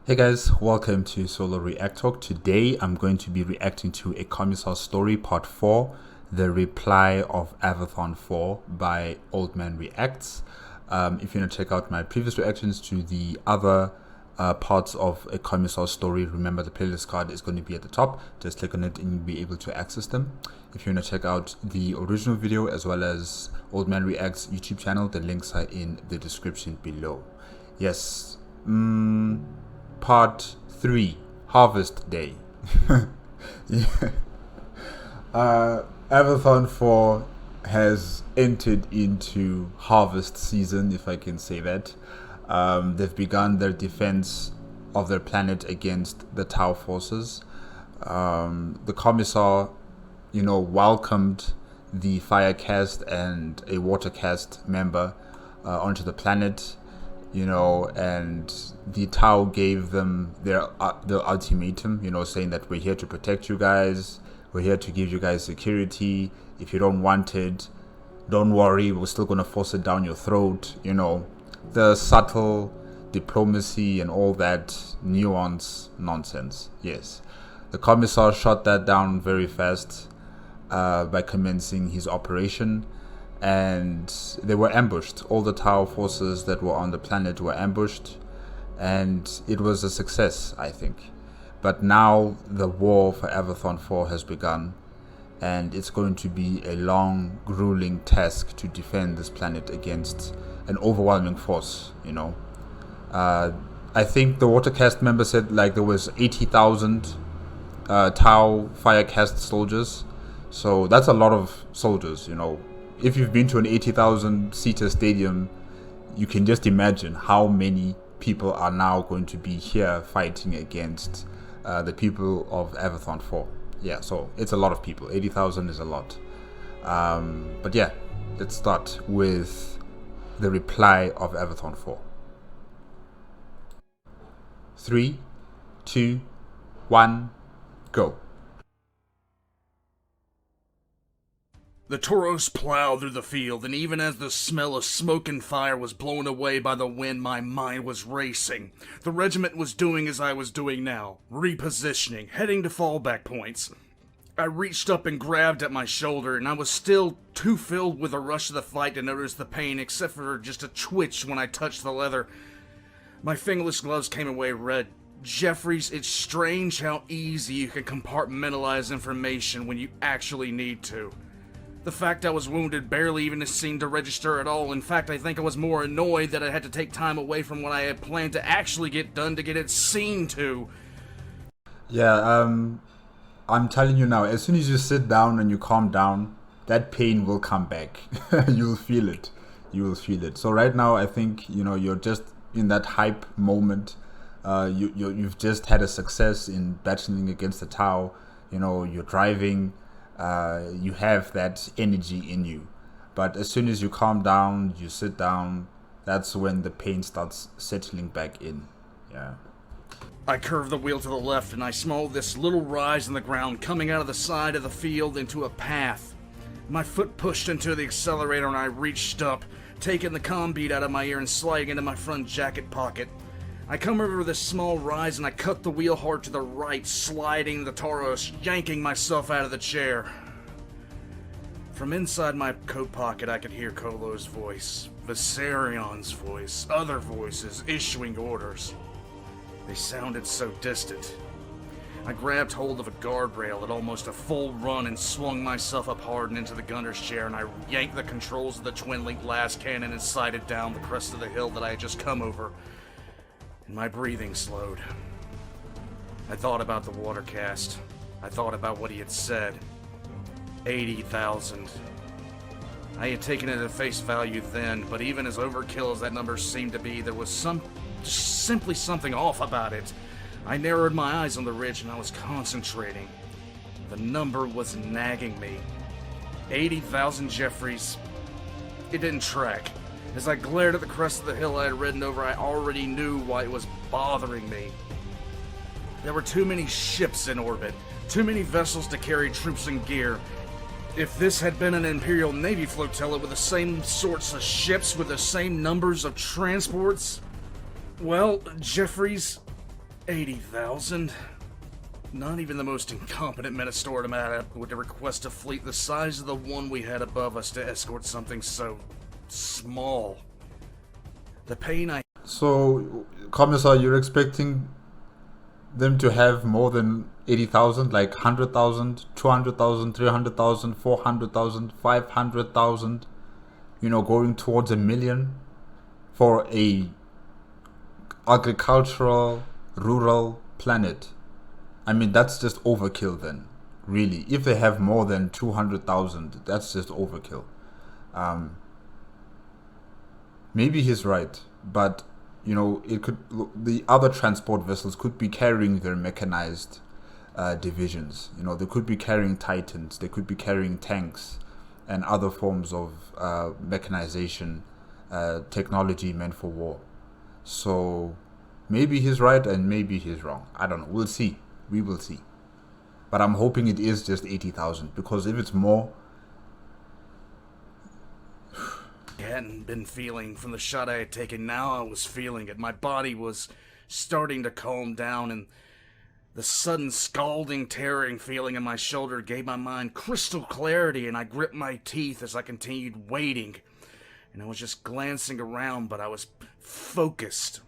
Hey guys, welcome to Solo ReacTalk. Today I'm going to be reacting to a Commissar story, part 4, The Reply of Avathon IV by Old Man Reacts. If you want to check out my previous reactions to the other parts of a Commissar story, remember the playlist card is going to be at the top. Just click on it and you'll be able to access them. If you want to check out the original video as well as Old Man Reacts YouTube channel, the links are in the description below. Yes. Part 3, Harvest Day. Yeah. Avathon 4 has entered into harvest season, if I can say that. They've begun their defense of their planet against the Tau forces. The Commissar, welcomed the fire caste and a water caste member onto the planet. And the Tau gave them their ultimatum, saying that we're here to protect you guys, we're here to give you guys security. If you don't want it, don't worry, we're still going to force it down your throat. The subtle diplomacy and all that nuance nonsense. Yes, the Commissar shot that down very fast by commencing his operation. And they were ambushed. All the Tau forces that were on the planet were ambushed, and it was a success, I think. But now the war for Avathon IV has begun, and it's going to be a long, grueling task to defend this planet against an overwhelming force. I think the water caste member said there was 80,000 Tau fire caste soldiers, so that's a lot of soldiers. If you've been to an 80,000 seater stadium, you can just imagine how many people are now going to be here fighting against the people of Avathon 4. Yeah, so it's a lot of people. 80,000 is a lot. But yeah, let's start with the reply of Avathon 4. 3, 2, 1, go. The Tauros plowed through the field, and even as the smell of smoke and fire was blown away by the wind, my mind was racing. The regiment was doing as I was doing now, repositioning, heading to fallback points. I reached up and grabbed at my shoulder, and I was still too filled with the rush of the fight to notice the pain, except for just a twitch when I touched the leather. My fingerless gloves came away red. Jeffries, it's strange how easy you can compartmentalize information when you actually need to. The fact I was wounded barely even seemed to register at all. In fact, I think I was more annoyed that I had to take time away from what I had planned to actually get done to get it seen to. Yeah, I'm telling you now, as soon as you sit down and you calm down, that pain will come back. You'll feel it. You will feel it. So right now, I think, you're just in that hype moment. You've just had a success in battling against the Tau. You're driving. You have that energy in you, but as soon as you calm down, you sit down, that's when the pain starts settling back in. Yeah. I curved the wheel to the left and I smelled this little rise in the ground coming out of the side of the field into a path. My foot pushed into the accelerator and I reached up, taking the comm bead out of my ear and sliding into my front jacket pocket. I come over this small rise and I cut the wheel hard to the right, sliding the Tauros, yanking myself out of the chair. From inside my coat pocket I could hear Kolo's voice, Visarion's voice, other voices issuing orders. They sounded so distant. I grabbed hold of a guardrail at almost a full run and swung myself up hard and into the gunner's chair, and I yanked the controls of the twin-link blast cannon and sighted down the crest of the hill that I had just come over. And my breathing slowed. I thought about the water cast. I thought about what he had said. 80,000. I had taken it at face value then, but even as overkill as that number seemed to be, there was simply something off about it. I narrowed my eyes on the ridge and I was concentrating. The number was nagging me. 80,000 Jeffries. It didn't track. As I glared at the crest of the hill I had ridden over, I already knew why it was bothering me. There were too many ships in orbit, too many vessels to carry troops and gear. If this had been an Imperial Navy flotilla with the same sorts of ships with the same numbers of transports, well, Jeffries, 80,000? Not even the most incompetent Ministorum would request a fleet the size of the one we had above us to escort something so small. The pain I... So, Commissar, you're expecting them to have more than 80,000, like 100,000, 200,000, 300,000, 400,000, 500,000, going towards a million for a agricultural, rural planet. I mean, that's just overkill then, really. If they have more than 200,000, that's just overkill. Maybe he's right, but the other transport vessels could be carrying their mechanized divisions. They could be carrying Titans, they could be carrying tanks and other forms of mechanization technology meant for war. So maybe he's right and maybe he's wrong. I don't know. We'll see. We will see. But I'm hoping it is just 80,000, because if it's more... I hadn't been feeling from the shot I had taken. Now I was feeling it. My body was starting to calm down, and the sudden scalding, tearing feeling in my shoulder gave my mind crystal clarity, and I gripped my teeth as I continued waiting. And I was just glancing around, but I was focused.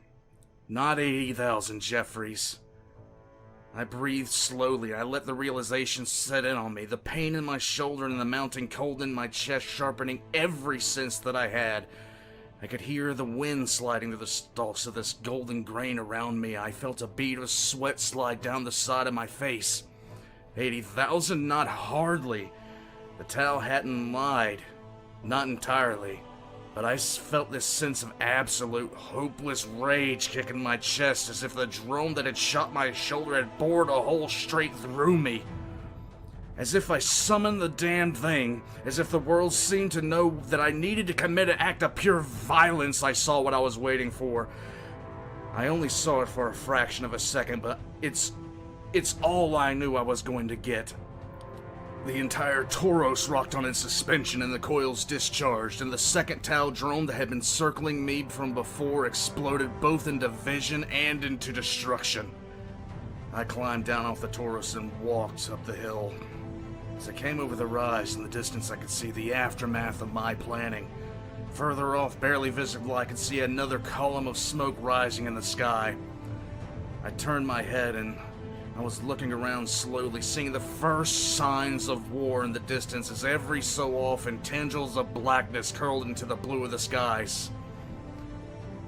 Not 80,000, Jeffries. I breathed slowly. I let the realization set in on me. The pain in my shoulder and the mounting cold in my chest sharpening every sense that I had. I could hear the wind sliding through the stalks of this golden grain around me. I felt a bead of sweat slide down the side of my face. 80,000? Not hardly. The Tau hadn't lied. Not entirely. But I felt this sense of absolute, hopeless rage kick in my chest, as if the drone that had shot my shoulder had bored a hole straight through me. As if I summoned the damned thing, as if the world seemed to know that I needed to commit an act of pure violence. I saw what I was waiting for. I only saw it for a fraction of a second, but it's all I knew I was going to get. The entire Tauros rocked on in suspension and the coils discharged, and the second Tau drone that had been circling me from before exploded both into vision and into destruction. I climbed down off the Tauros and walked up the hill. As I came over the rise, in the distance I could see the aftermath of my planning. Further off, barely visible, I could see another column of smoke rising in the sky. I turned my head and I was looking around slowly, seeing the first signs of war in the distance, as every so often tendrils of blackness curled into the blue of the skies.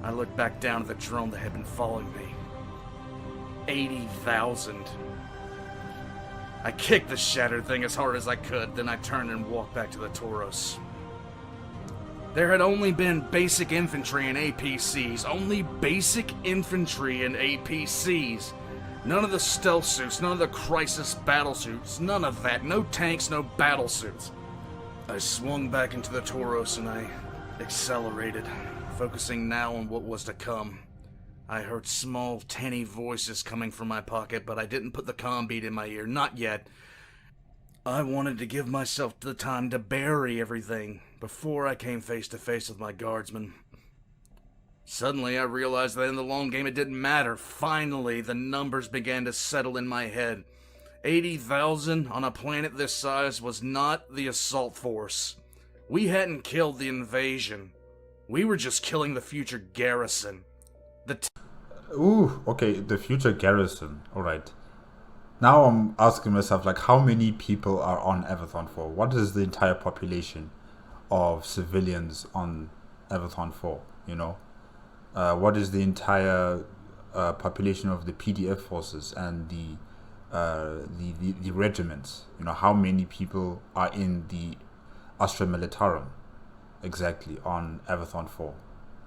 I looked back down at the drone that had been following me. 80,000. I kicked the shattered thing as hard as I could, then I turned and walked back to the Tauros. There had only been basic infantry and APCs. Only basic infantry and APCs. None of the stealth suits, none of the crisis battle suits, none of that. No tanks, no battle suits. I swung back into the Tauros and I accelerated, focusing now on what was to come. I heard small, tinny voices coming from my pocket, but I didn't put the comm bead in my ear, not yet. I wanted to give myself the time to bury everything before I came face to face with my guardsmen. Suddenly, I realized that in the long game it didn't matter. Finally, the numbers began to settle in my head. 80,000 on a planet this size was not the assault force. We hadn't killed the invasion. We were just killing the future garrison. Okay, the future garrison. Alright. Now I'm asking myself, how many people are on Avathon 4? What is the entire population of civilians on Avathon 4, what is the entire population of the PDF forces and the regiments? How many people are in the Astra Militarum exactly on Avathon 4?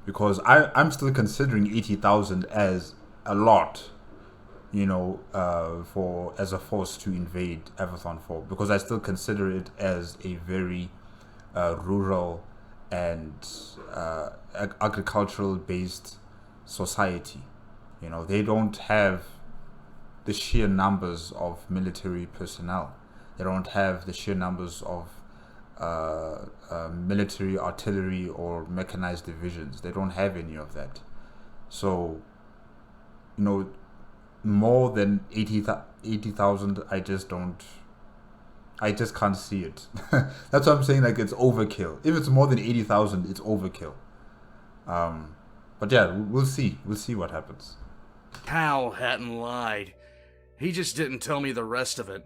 Because I'm still considering 80,000 as a lot, as a force to invade Avathon 4, because I still consider it as a very rural and agricultural based society. They don't have the sheer numbers of military personnel. They don't have the sheer numbers of military artillery or mechanized divisions. They don't have any of that. So more than 80,000, I just can't see it. That's what I'm saying, like, it's overkill. If it's more than 80,000, it's overkill. But yeah, we'll see. We'll see what happens. Hal hadn't lied. He just didn't tell me the rest of it.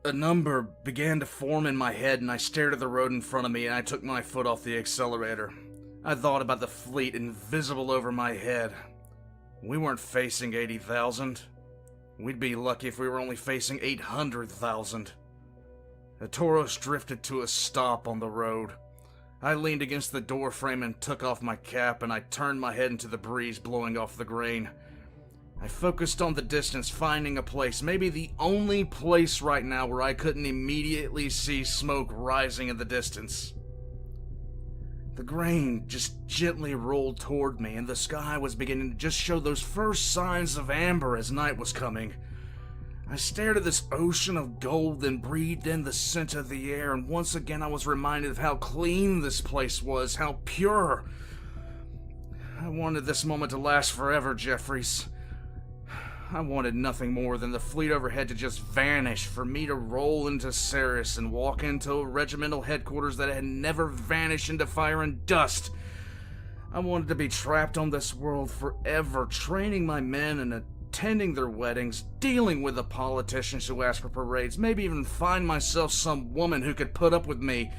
A number began to form in my head, and I stared at the road in front of me, and I took my foot off the accelerator. I thought about the fleet invisible over my head. We weren't facing 80,000. We'd be lucky if we were only facing 800,000. The Tauros drifted to a stop on the road. I leaned against the door frame and took off my cap, and I turned my head into the breeze blowing off the grain. I focused on the distance, finding a place, maybe the only place right now where I couldn't immediately see smoke rising in the distance. The grain just gently rolled toward me, and the sky was beginning to just show those first signs of amber as night was coming. I stared at this ocean of gold, then breathed in the scent of the air, and once again I was reminded of how clean this place was, how pure. I wanted this moment to last forever, Jeffries. I wanted nothing more than the fleet overhead to just vanish, for me to roll into Ceres and walk into a regimental headquarters that had never vanished into fire and dust. I wanted to be trapped on this world forever, training my men and attending their weddings, dealing with the politicians who asked for parades, maybe even find myself some woman who could put up with me.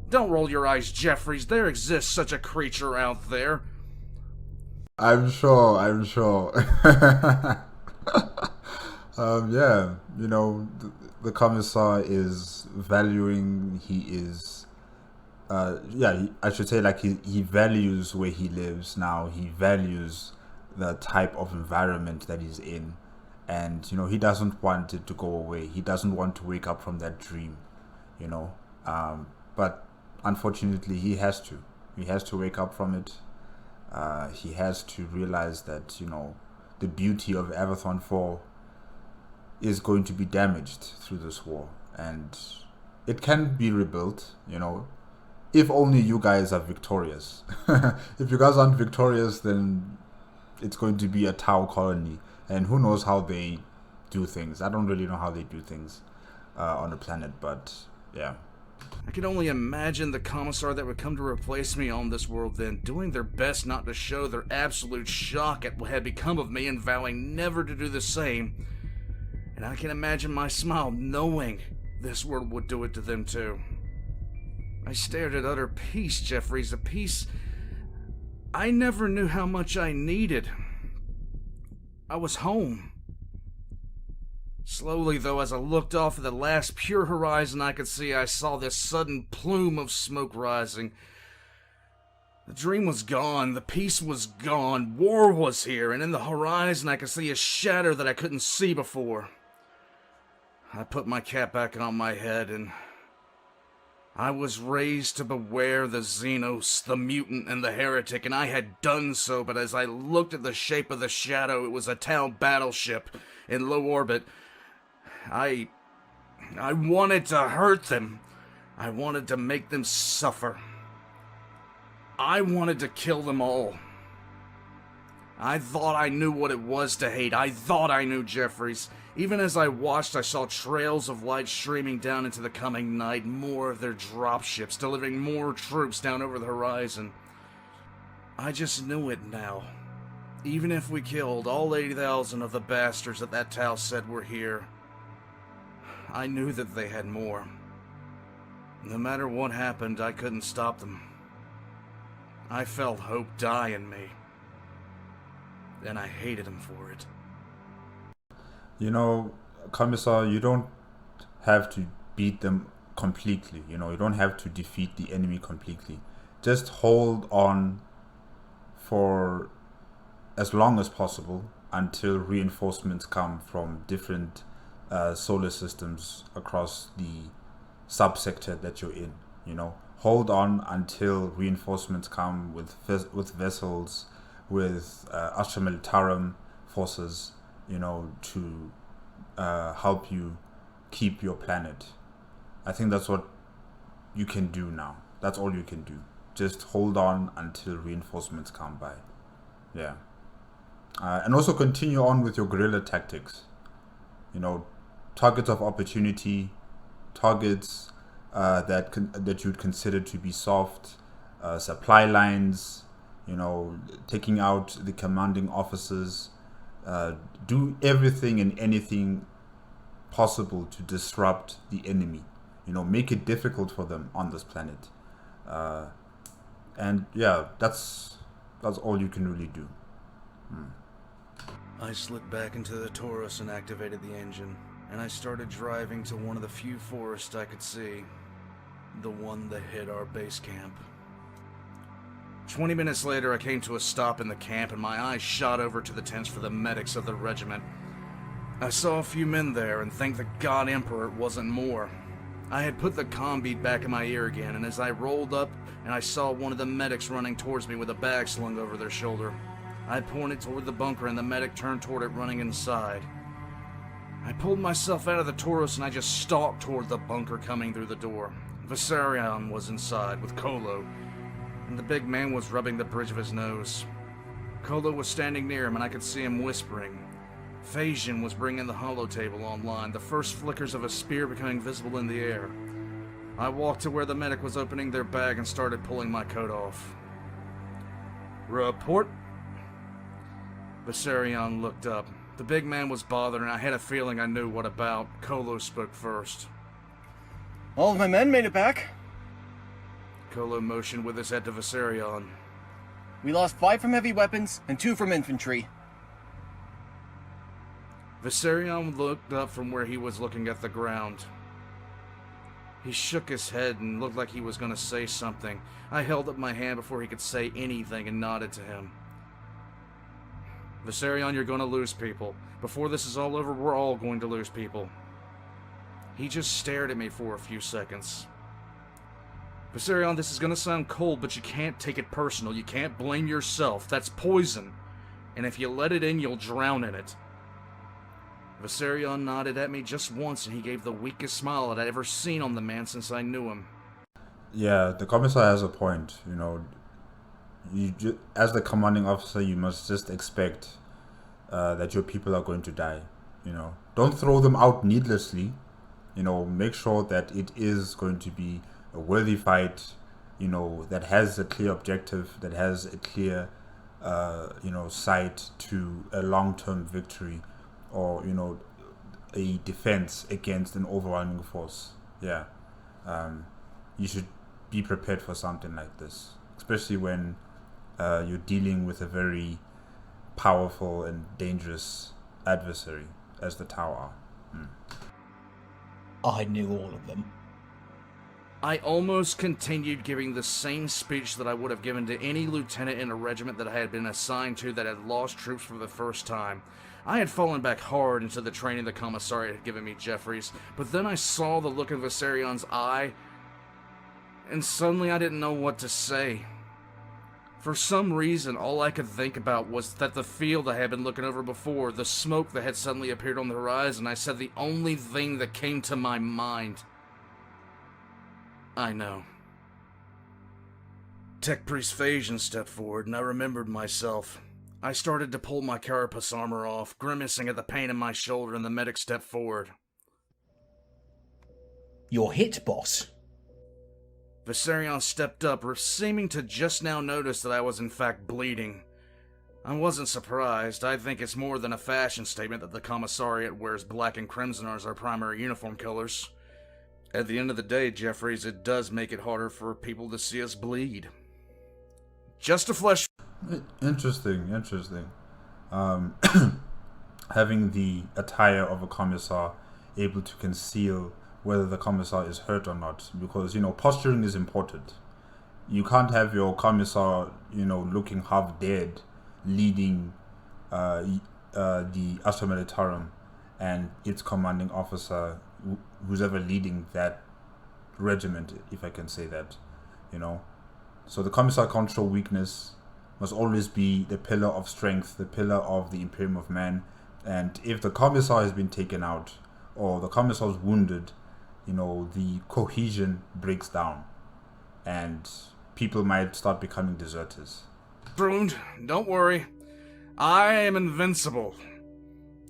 Don't roll your eyes, Jeffries. There exists such a creature out there. I'm sure. Yeah, the Commissar is valuing, I should say, like, he values where he lives now. He values the type of environment that he's in. And, he doesn't want it to go away. He doesn't want to wake up from that dream, But unfortunately, he has to. He has to wake up from it. He has to realize that, the beauty of Avathon IV is going to be damaged through this war, and it can be rebuilt, if only you guys are victorious. If you guys aren't victorious, then it's going to be a Tau colony, and who knows how they do things. I don't really know how they do things on the planet, but yeah. I could only imagine the Commissar that would come to replace me on this world then, doing their best not to show their absolute shock at what had become of me and vowing never to do the same. And I can imagine my smile knowing this world would do it to them too. I stared at utter peace, Jeffries, a peace I never knew how much I needed. I was home. Slowly, though, as I looked off at the last pure horizon I could see, I saw this sudden plume of smoke rising. The dream was gone, the peace was gone, war was here, and in the horizon I could see a shadow that I couldn't see before. I put my cap back on my head, and I was raised to beware the Xenos, the mutant, and the heretic, and I had done so, but as I looked at the shape of the shadow, it was a Tau battleship in low orbit. I wanted to hurt them. I wanted to make them suffer. I wanted to kill them all. I thought I knew what it was to hate. I thought I knew, Jeffries. Even as I watched, I saw trails of light streaming down into the coming night, more of their dropships, delivering more troops down over the horizon. I just knew it now. Even if we killed all 80,000 of the bastards that Tau said were here, I knew that they had more. No matter what happened, I couldn't stop them. I felt hope die in me. And I hated him for it. Commissar, you don't have to beat them completely. You don't have to defeat the enemy completely. Just hold on for as long as possible until reinforcements come from different solar systems across the subsector that you're in. Hold on until reinforcements come with vessels, with Astra Militarum forces, to help you keep your planet. I think that's what you can do now. That's all you can do. Just hold on until reinforcements come by. Yeah. And also continue on with your guerrilla tactics. You know, targets of opportunity, targets that you'd consider to be soft, supply lines. You know, taking out the commanding officers. Do everything and anything possible to disrupt the enemy. You know, make it difficult for them on this planet. And yeah, that's all you can really do. I slid back into the Taurus and activated the engine, and I started driving to one of the few forests I could see. The one that hid our base camp. 20 minutes later, I came to a stop in the camp, and my eyes shot over to the tents for the medics of the regiment. I saw a few men there, and thank the God Emperor it wasn't more. I had put the comm bead back in my ear again, and as I rolled up, and I saw one of the medics running towards me with a bag slung over their shoulder. I pointed toward the bunker, and the medic turned toward it, running inside. I pulled myself out of the Taurus, and I just stalked toward the bunker coming through the door. Viserion was inside, with Kolo, and the big man was rubbing the bridge of his nose. Kolo was standing near him, and I could see him whispering. Phasian was bringing the holotable online, the first flickers of a spear becoming visible in the air. I walked to where the medic was opening their bag and started pulling my coat off. Report? Viserion looked up. The big man was bothered, and I had a feeling I knew what about. Kolo spoke first. All of my men made it back. Kolo motioned with his head to Viserion. We lost 5 from heavy weapons and 2 from infantry. Viserion looked up from where he was looking at the ground. He shook his head and looked like he was going to say something. I held up my hand before he could say anything and nodded to him. Viserion, you're going to lose people. Before this is all over, we're all going to lose people. He just stared at me for a few seconds. Viserion, this is going to sound cold, but you can't take it personal. You can't blame yourself. That's poison. And if you let it in, you'll drown in it. Viserion nodded at me just once, and he gave the weakest smile that I'd ever seen on the man since I knew him. Yeah, the Commissar has a point. You know, as the commanding officer, you must just expect that your people are going to die. You know, don't throw them out needlessly. You know, make sure that it is going to be a worthy fight. You know, that has a clear objective, that has a clear, sight to a long-term victory, or a defense against an overwhelming force. Yeah, you should be prepared for something like this, especially when you're dealing with a very powerful and dangerous adversary as the Tau are. I knew all of them. I almost continued giving the same speech that I would have given to any lieutenant in a regiment that I had been assigned to that had lost troops for the first time. I had fallen back hard into the training the Commissariat had given me, Jeffries, but then I saw the look in Viserion's eye, and suddenly I didn't know what to say. For some reason, all I could think about was that the field I had been looking over before, the smoke that had suddenly appeared on the horizon, I said the only thing that came to my mind. I know. Tech Priest Phasian stepped forward, and I remembered myself. I started to pull my carapace armor off, grimacing at the pain in my shoulder, and the medic stepped forward. You're hit, boss. Viserion stepped up, seeming to just now notice that I was in fact bleeding. I wasn't surprised. I think it's more than a fashion statement that the Commissariat wears black and crimson as our primary uniform colors. At the end of the day, Jeffries, it does make it harder for people to see us bleed. Just a flesh... Interesting. Having the attire of a Commissar able to conceal whether the Commissar is hurt or not, because posturing is important. You can't have your Commissar looking half dead leading the Astra Militarum, and its commanding officer, who's ever leading that regiment, if I can say that. So the Commissar can't show weakness, must always be the pillar of strength, the pillar of the Imperium of Man. And if the Commissar has been taken out, or the Commissar is wounded, the cohesion breaks down, and people might start becoming deserters. Pruned, don't worry. I am invincible.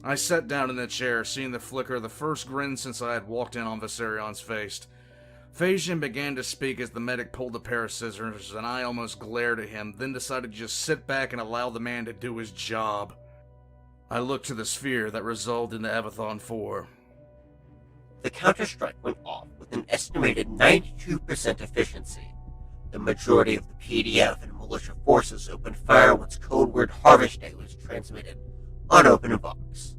I sat down in the chair, seeing the flicker of the first grin since I had walked in on Visarion's face. Phasian began to speak as the medic pulled a pair of scissors, and I almost glared at him, then decided to just sit back and allow the man to do his job. I looked to the sphere that resolved into Avathon IV. The counter-strike went off with an estimated 92% efficiency. The majority of the PDF and militia forces opened fire once code word Harvest Day was transmitted, unopened box.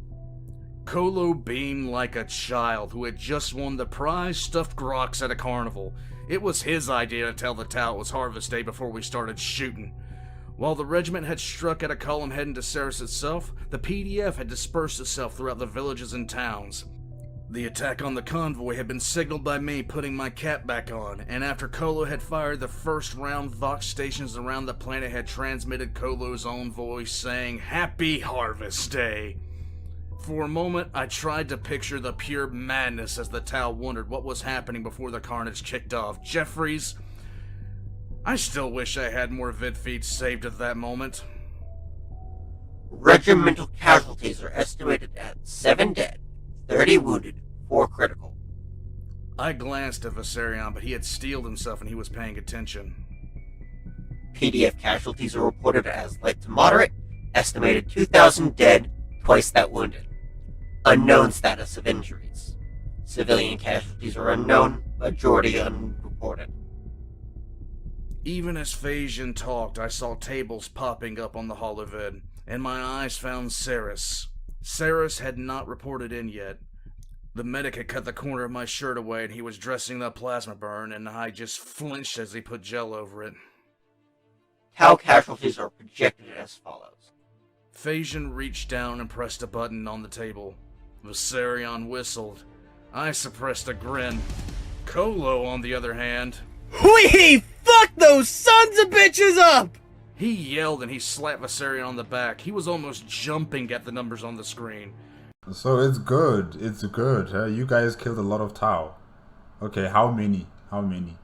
Kolo beamed like a child who had just won the prize stuffed groks at a carnival. It was his idea to tell the Tau it was Harvest Day before we started shooting. While the regiment had struck at a column heading to Ceres itself, the PDF had dispersed itself throughout the villages and towns. The attack on the convoy had been signaled by me putting my cap back on, and after Kolo had fired the first round, Vox stations around the planet had transmitted Kolo's own voice saying, "Happy Harvest Day." For a moment, I tried to picture the pure madness as the Tau wondered what was happening before the carnage kicked off. Jeffries, I still wish I had more vid feeds saved at that moment. Regimental casualties are estimated at 7 dead, 30 wounded, 4 critical. I glanced at Visarion, but he had steeled himself and he was paying attention. PDF casualties are reported as light to moderate, estimated 2,000 dead, twice that wounded. Unknown status of injuries. Civilian casualties are unknown, majority unreported. Even as Phasian talked, I saw tables popping up on the holovid, and my eyes found Ceres. Ceres had not reported in yet. The medic had cut the corner of my shirt away and he was dressing the plasma burn, and I just flinched as he put gel over it. Tau casualties are projected as follows. Phasian reached down and pressed a button on the table. Visarion whistled. I suppressed a grin. Kolo, on the other hand, Whee! Fuck those sons of bitches up! he yelled and he slapped Visarion on the back. He was almost jumping at the numbers on the screen. So it's good. It's good. Huh? You guys killed a lot of Tau. Okay, how many? How many?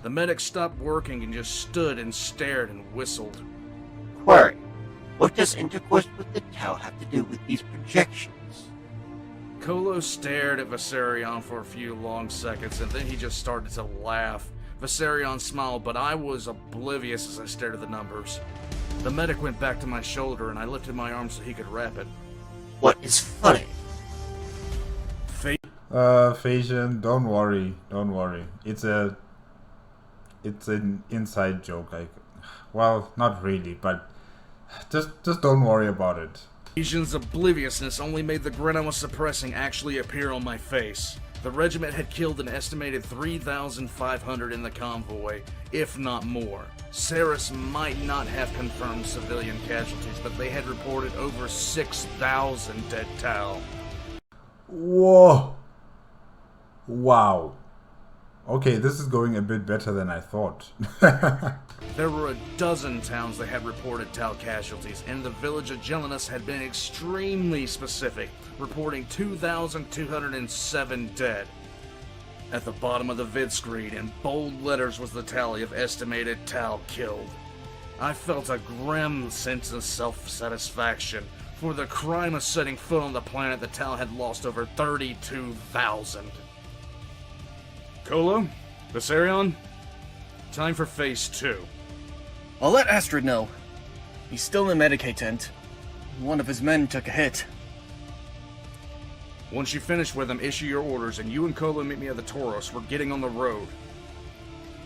The medic stopped working and just stood and stared and whistled. Query. What does intercourse with the Tau have to do with these projections? Kolo stared at Visarion for a few long seconds, and then he just started to laugh. Visarion smiled, but I was oblivious as I stared at the numbers. The medic went back to my shoulder, and I lifted my arm so he could wrap it. What is funny? Phasian, don't worry. It's an inside joke. Well, not really, but just don't worry about it. Phasian's obliviousness only made the grin I was suppressing actually appear on my face. The regiment had killed an estimated 3,500 in the convoy, if not more. Ceres might not have confirmed civilian casualties, but they had reported over 6,000 dead Tau. Whoa! Wow. Okay, this is going a bit better than I thought. There were a dozen towns that had reported Tau casualties, and the village of Gelinus had been extremely specific, reporting 2,207 dead. At the bottom of the vid screen, in bold letters, was the tally of estimated Tau killed. I felt a grim sense of self-satisfaction. For the crime of setting foot on the planet, the Tau had lost over 32,000. Kolo? Visarion? Time for phase 2. I'll let Astrid know. He's still in the Medicaid tent. One of his men took a hit. Once you finish with him, issue your orders, and you and Kolo meet me at the Tauros. We're getting on the road.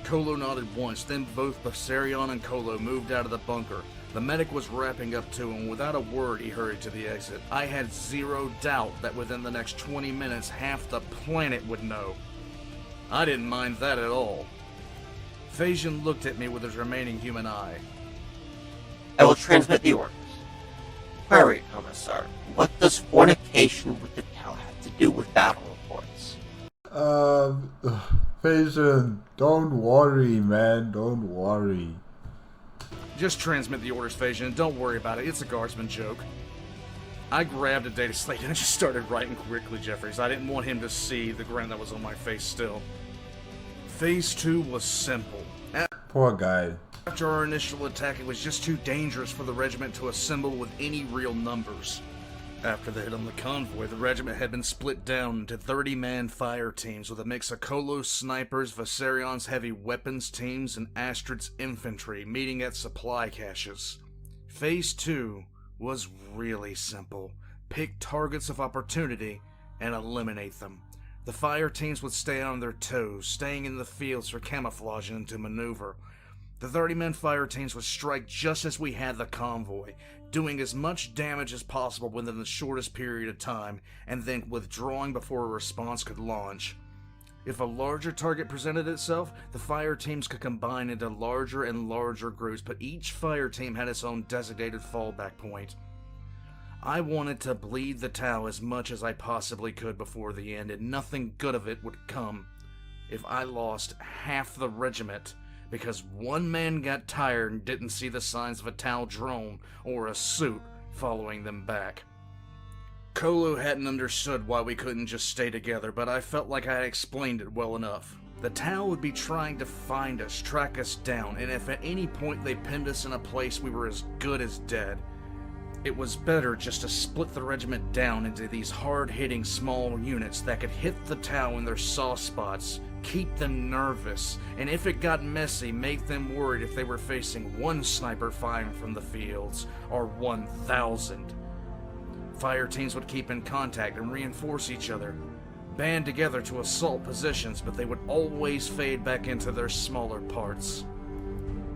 Kolo nodded once, then both Visarion and Kolo moved out of the bunker. The medic was wrapping up too, and without a word he hurried to the exit. I had zero doubt that within the next 20 minutes half the planet would know. I didn't mind that at all. Phasian looked at me with his remaining human eye. I will transmit the orders. Query, Commissar. What does fornication with the Tau have to do with battle reports? Phasian, don't worry, man. Don't worry. Just transmit the orders, Phasian, and don't worry about it. It's a guardsman joke. I grabbed a data slate and I just started writing quickly, Jeffries. I didn't want him to see the grin that was on my face still. Phase 2 was simple. Poor guy. After our initial attack, it was just too dangerous for the regiment to assemble with any real numbers. After the hit on the convoy, the regiment had been split down into 30-man fire teams with a mix of Kolos snipers, Visarion's heavy weapons teams, and Astrid's infantry meeting at supply caches. Phase 2 was really simple. Pick targets of opportunity and eliminate them. The fire teams would stay on their toes, staying in the fields for camouflage and to maneuver. The 30-man fire teams would strike just as we had the convoy, doing as much damage as possible within the shortest period of time, and then withdrawing before a response could launch. If a larger target presented itself, the fire teams could combine into larger and larger groups, but each fire team had its own designated fallback point. I wanted to bleed the Tau as much as I possibly could before the end, and nothing good of it would come if I lost half the regiment because one man got tired and didn't see the signs of a Tau drone or a suit following them back. Kolo hadn't understood why we couldn't just stay together, but I felt like I had explained it well enough. The Tau would be trying to find us, track us down, and if at any point they pinned us in a place we were as good as dead, it was better just to split the regiment down into these hard-hitting small units that could hit the Tau in their soft spots, keep them nervous, and if it got messy, make them worried if they were facing one sniper firing from the fields, or 1,000. Fire teams would keep in contact and reinforce each other, band together to assault positions, but they would always fade back into their smaller parts.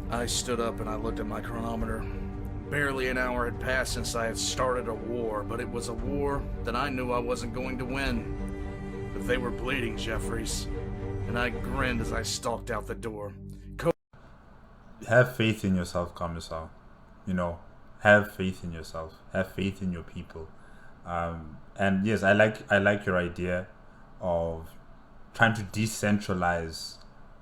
I stood up and I looked at my chronometer. Barely an hour had passed since I had started a war, but it was a war that I knew I wasn't going to win. But they were bleeding, Jeffries, and I grinned as I stalked out the door. Have faith in yourself, Commissar. You know, have faith in yourself. Have faith in your people. And yes, I like your idea of trying to decentralize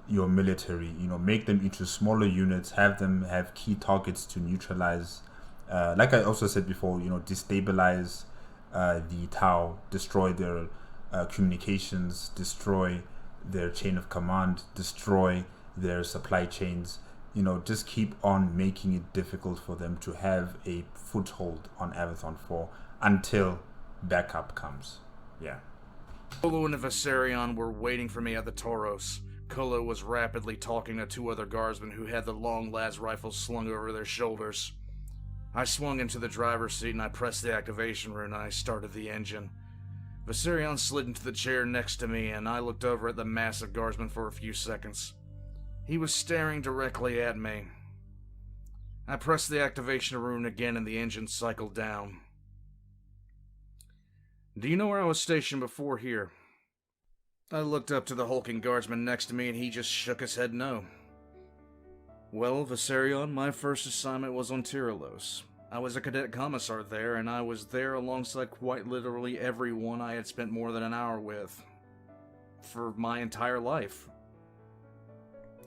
your military, you know, make them into smaller units, have them have key targets to neutralize. Like I also said before, you know, destabilize the Tau, destroy their communications, destroy their chain of command, destroy their supply chains. You know, just keep on making it difficult for them to have a foothold on Avathon IV until backup comes. Yeah. Kolo and Visarion were waiting for me at the Tauros. Kolo was rapidly talking to two other guardsmen who had the long las rifles slung over their shoulders. I swung into the driver's seat and I pressed the activation rune and I started the engine. Visarion slid into the chair next to me and I looked over at the massive guardsman for a few seconds. He was staring directly at me. I pressed the activation rune again and the engine cycled down. Do you know where I was stationed before here? I looked up to the hulking guardsman next to me and he just shook his head no. Well, Visarion, my first assignment was on Tyralos. I was a cadet commissar there, and I was there alongside quite literally everyone I had spent more than an hour with. For my entire life.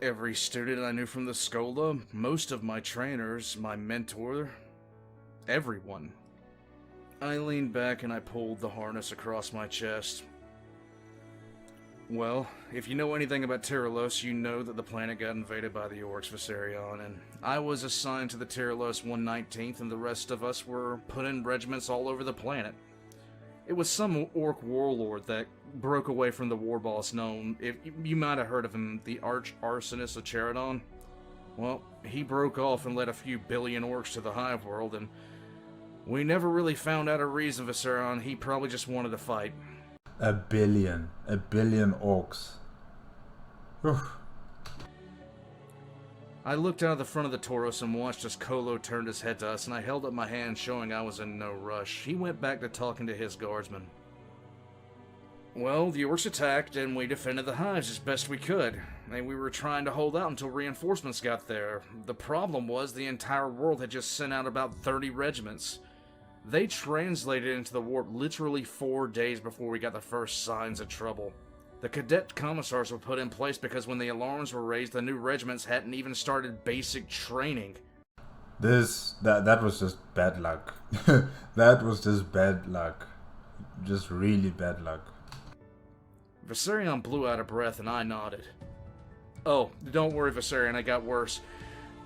Every student I knew from the Schola, most of my trainers, my mentor, everyone. I leaned back and I pulled the harness across my chest. Well, if you know anything about Tyralos, you know that the planet got invaded by the orcs, Visarion, and I was assigned to the Tyralos 119th, and the rest of us were put in regiments all over the planet. It was some orc warlord that broke away from the war boss known, if you might have heard of him, the Arch-Arsonist of Charadon. Well, he broke off and led a few billion orcs to the Hive World, and we never really found out a reason, Visarion. He probably just wanted to fight. A billion orcs. Oof. I looked out of the front of the Tauros and watched as Kolo turned his head to us, and I held up my hand showing I was in no rush. He went back to talking to his guardsmen. Well, the orcs attacked, and we defended the hives as best we could. And we were trying to hold out until reinforcements got there. The problem was the entire world had just sent out about 30 regiments. They translated into the warp literally 4 days before we got the first signs of trouble. The cadet commissars were put in place because when the alarms were raised, the new regiments hadn't even started basic training. That was just bad luck. That was just bad luck. Just really bad luck. Visarion blew out a breath and I nodded. Oh, don't worry, Visarion, I got worse.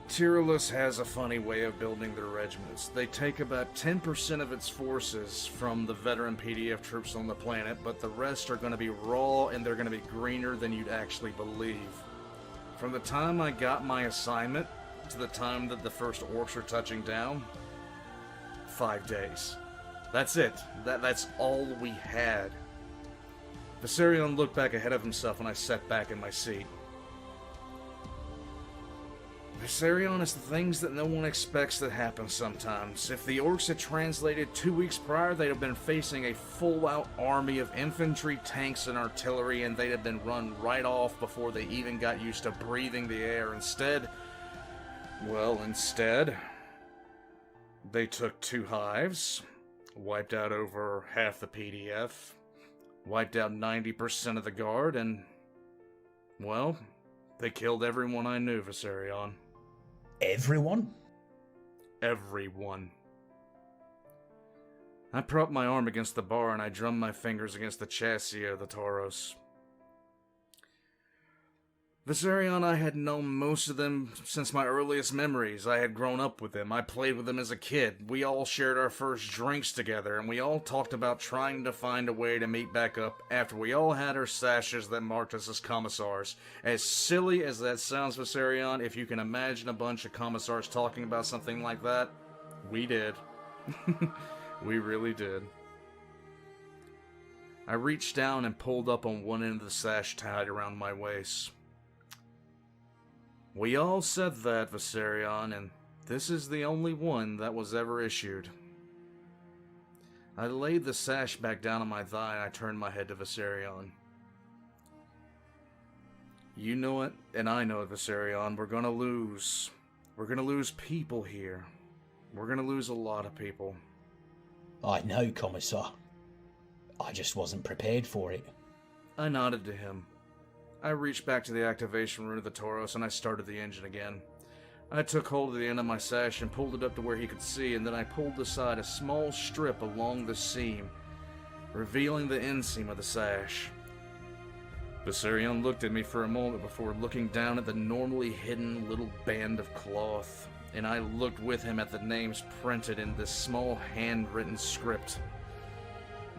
Tyrolus has a funny way of building their regiments. They take about 10% of its forces from the veteran PDF troops on the planet, but the rest are going to be raw and they're going to be greener than you'd actually believe. From the time I got my assignment to the time that the first orcs are touching down, 5 days. That's it. That's all we had. Viserion looked back ahead of himself and I sat back in my seat. Viserion is the things that no one expects that happen sometimes. If the orcs had translated 2 weeks prior, they'd have been facing a full-out army of infantry, tanks, and artillery, and they'd have been run right off before they even got used to breathing the air. Instead, they took 2 hives, wiped out over half the PDF, wiped out 90% of the guard, and, well, they killed everyone I knew, Viserion. Everyone? Everyone. I propped my arm against the bar and I drummed my fingers against the chassis of the Tauros. Viserion, I had known most of them since my earliest memories. I had grown up with them. I played with them as a kid. We all shared our first drinks together, and we all talked about trying to find a way to meet back up after we all had our sashes that marked us as Commissars. As silly as that sounds, Viserion, if you can imagine a bunch of Commissars talking about something like that, we did. We really did. I reached down and pulled up on one end of the sash tied around my waist. We all said that, Viserion, and this is the only one that was ever issued. I laid the sash back down on my thigh and I turned my head to Viserion. You know it, and I know it, Viserion. We're gonna lose. We're gonna lose people here. We're gonna lose a lot of people. I know, Commissar. I just wasn't prepared for it. I nodded to him. I reached back to the activation room of the Tauros and I started the engine again. I took hold of the end of my sash and pulled it up to where he could see, and then I pulled aside a small strip along the seam, revealing the inseam of the sash. Viserion looked at me for a moment before looking down at the normally hidden little band of cloth, and I looked with him at the names printed in this small handwritten script.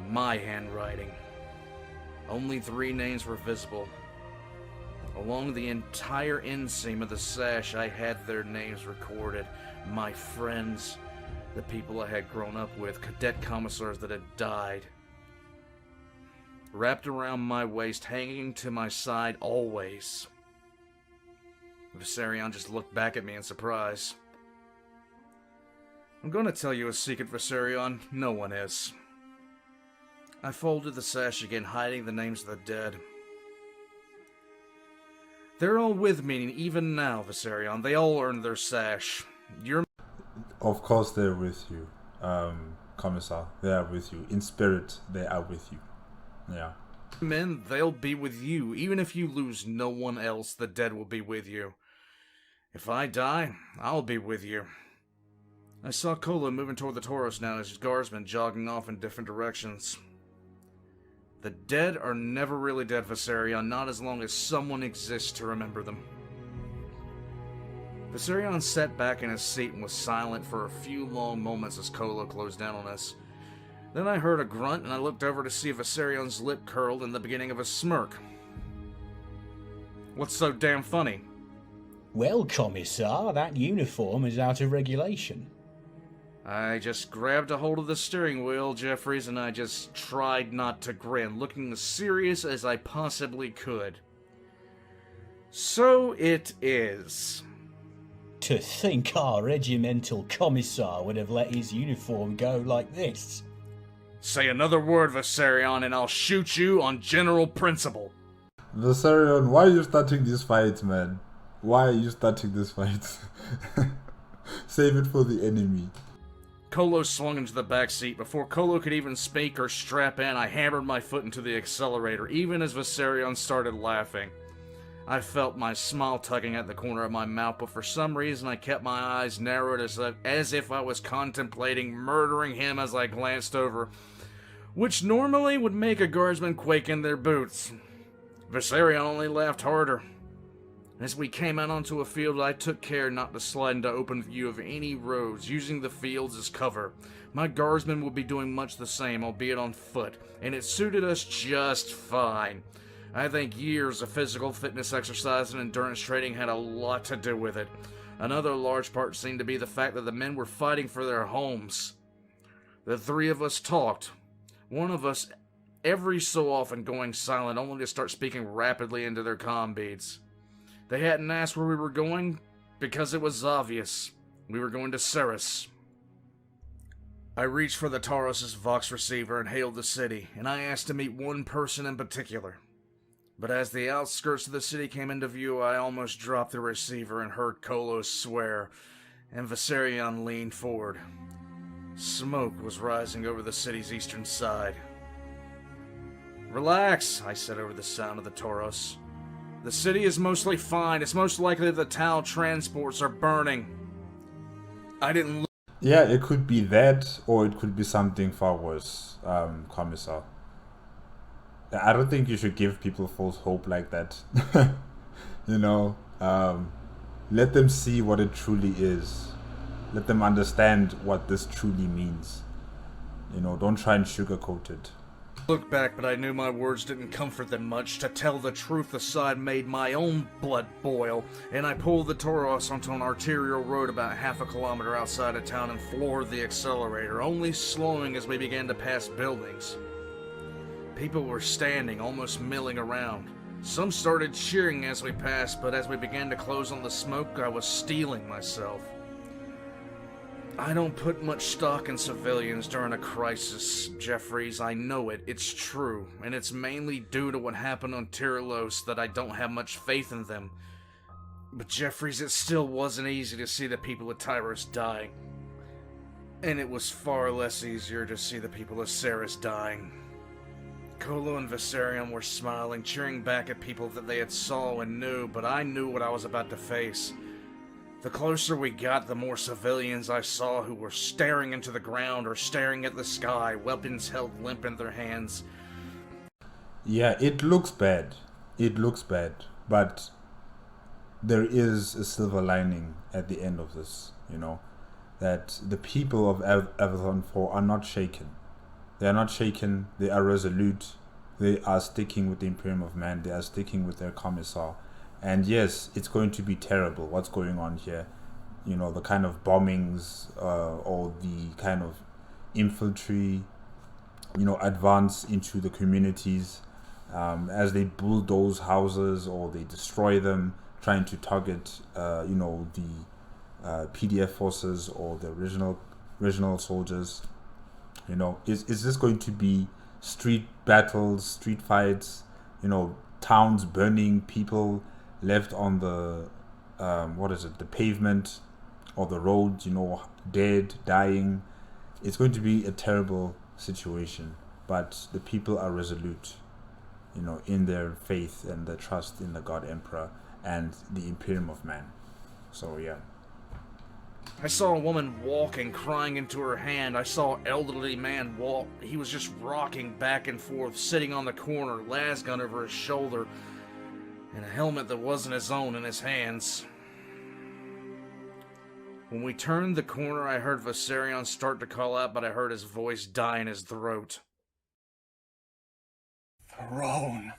My handwriting. Only 3 names were visible. Along the entire inseam of the sash, I had their names recorded. My friends, the people I had grown up with, cadet commissars that had died. Wrapped around my waist, hanging to my side always. Viserion just looked back at me in surprise. I'm going to tell you a secret, Viserion. No one is. I folded the sash again, hiding the names of the dead. They're all with me, even now, Viserion. They all earned their sash. Of course they're with you, Commissar. They are with you. In spirit, they are with you. Yeah. Men, they'll be with you. Even if you lose no one else, the dead will be with you. If I die, I'll be with you. I saw Kolo moving toward the Tauros now as his guardsmen jogging off in different directions. The dead are never really dead, Viserion, not as long as someone exists to remember them. Viserion sat back in his seat and was silent for a few long moments as Kolo closed down on us. Then I heard a grunt and I looked over to see Viserion's lip curled in the beginning of a smirk. What's so damn funny? Well, Commissar, that uniform is out of regulation. I just grabbed a hold of the steering wheel, Jeffries, and I just tried not to grin, looking as serious as I possibly could. So it is. To think our regimental commissar would have let his uniform go like this. Say another word, Viserion, and I'll shoot you on general principle. Viserion, why are you starting this fight, man? Why are you starting this fight? Save it for the enemy. Kolo swung into the back seat. Before Kolo could even speak or strap in, I hammered my foot into the accelerator, even as Viserion started laughing. I felt my smile tugging at the corner of my mouth, but for some reason I kept my eyes narrowed as if I was contemplating murdering him as I glanced over, which normally would make a guardsman quake in their boots. Viserion only laughed harder. As we came out onto a field, I took care not to slide into open view of any roads, using the fields as cover. My guardsmen would be doing much the same, albeit on foot, and it suited us just fine. I think years of physical fitness exercise and endurance training had a lot to do with it. Another large part seemed to be the fact that the men were fighting for their homes. The three of us talked, one of us every so often going silent, only to start speaking rapidly into their comm beads. They hadn't asked where we were going, because it was obvious. We were going to Ceres. I reached for the Taurus' Vox receiver and hailed the city, and I asked to meet one person in particular. But as the outskirts of the city came into view, I almost dropped the receiver and heard Kolos swear, and Viserion leaned forward. Smoke was rising over the city's eastern side. "Relax," I said over the sound of the Tauros. "The city is mostly fine. It's most likely the Tau transports are burning." I didn't look. Yeah, it could be that, or it could be something far worse, Commissar. I don't think you should give people false hope like that. You know, let them see what it truly is. Let them understand what this truly means. You know, don't try and sugarcoat it. Look back, but I knew my words didn't comfort them much. To tell the truth aside made my own blood boil, and I pulled the Tauros onto an arterial road about half a kilometer outside of town and floored the accelerator, only slowing as we began to pass buildings. People were standing, almost milling around. Some started cheering as we passed, but as we began to close on the smoke, I was steeling myself. I don't put much stock in civilians during a crisis, Jeffries. I know it. It's true. And it's mainly due to what happened on Tyralos that I don't have much faith in them. But Jeffries, it still wasn't easy to see the people of Tyros dying. And it was far less easier to see the people of Ceres dying. Kolo and Viserion were smiling, cheering back at people that they had saw and knew, but I knew what I was about to face. The closer we got, the more civilians I saw who were staring into the ground or staring at the sky, weapons held limp in their hands. Yeah, it looks bad. It looks bad. But there is a silver lining at the end of this, you know, that the people of Avathon IV are not shaken. They are not shaken. They are resolute. They are sticking with the Imperium of Man. They are sticking with their Commissar. And yes, it's going to be terrible what's going on here. You know, the kind of bombings or the kind of infantry, you know, advance into the communities as they bulldoze houses or they destroy them, trying to target, you know, the PDF forces or the original soldiers. You know, is this going to be street battles, street fights, you know, towns burning, people left on the the pavement or the road, you know, dead, dying. It's going to be a terrible situation, but the people are resolute, you know, in their faith and their trust in the God Emperor and the Imperium of Man. So yeah. I saw a woman walking, crying into her hand. I saw an elderly man walk. He was just rocking back and forth, sitting on the corner, las gun over his shoulder, and a helmet that wasn't his own in his hands. When we turned the corner, I heard Viserion start to call out, but I heard his voice die in his throat. Throne.